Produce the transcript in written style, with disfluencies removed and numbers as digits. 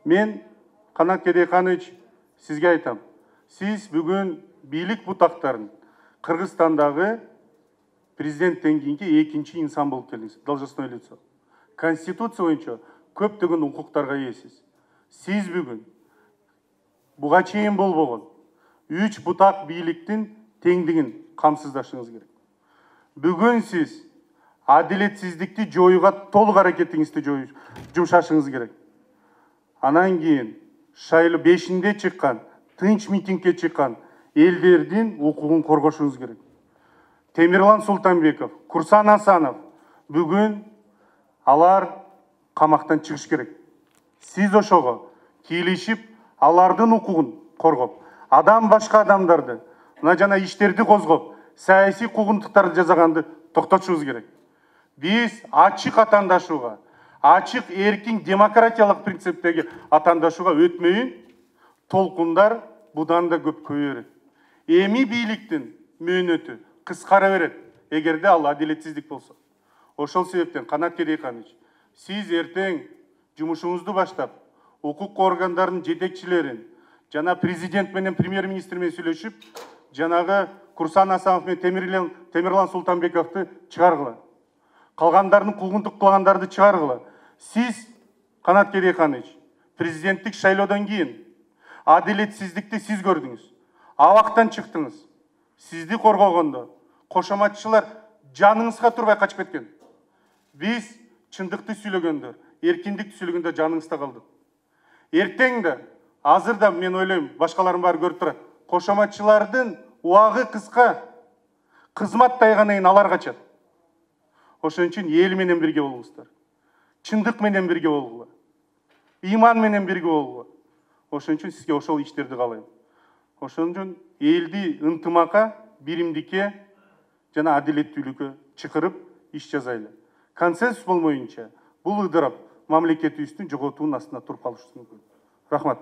Мен Канат Кедейханович сизге айтам. Сиз бүгін бийлик бутактарын Кыргызстандагы президенттен кийинки экинчи инсан болуп келдиңиз. Должностное лицо. Конституция боюнча көптөгөн укуктарга ээсиз. Сиз бүгүн буга чейин болбогон 3 бутак бийликтин теңдигин камсыздашыңыз керек. Бүгүн сиз адилетсиздикти жоюуга толук аракетиңизди жумшашыңыз керек. Анан кийин шайлоо 5-inde чыккан, тынч митингге чыккан элдердин укугун коргошуңуз керек. Темирлан Султанбеков, Курсан Асанов бүгүн алар камактан чыгыш керек. Сиз ошого кийлишип, алардын укугун коргоп, адам башка адамдарды, мына жана иштерди козгоп, саясий куугунтуктарды жасаганды токтотушубуз керек. Биз ачык атаандашууга, ачык эркин демократиялык принциптеги атаандашууга өтмөйүн толкундар будан да көп көбөйөрөт. Эми бийликтин мөөнөтү кыскара берет, эгерде ал адилетсиздик болсо. Ошол себептен Канат Кедейханович, сиз эртең жумушуңузду баштап, укук органдарынын жетекчилерин, жана президент менен премьер-министр менен сүйлөшүп, жанагы Курсан Асанов менен Темирлан Султанбековду чыгаргыла. Калгандардын куугунтук кылгандарды чыгаргыла. Сиз, Канат Кедейханович, президенттик шайлоодон кийин адилетсиздикти сиз көрдүңүз. Абактан чыктыңыз. Сизди коргогондо кошоматчылар жаныңызга турбай качып кеткен. Биз чындыкты сүйлөгөндө, эркиндикти сүйлөгөндө жаныңызда калдык. Эртең да, азыр да мен ойлойм, башкалардын баары көрүп турат. Кошоматчылардын убагы кыска, кызмат тайгандан кийин алар качат. Ошон үчүн эл менен бирге болуңуздар. Чындык менен бирге болгула. Иман менен бирге болгула. Ошон үчүн сизге ошол иштерди каалайм. Ошон үчүн элди ынтымакка, биримдикке жана адилеттүүлүккө чакырып иш жасайлы. Консенсус болмоюнча бул ыдырап мамлекетибиздин жоготуунун астында туруп калышыбыз мүмкүн. Рахмат.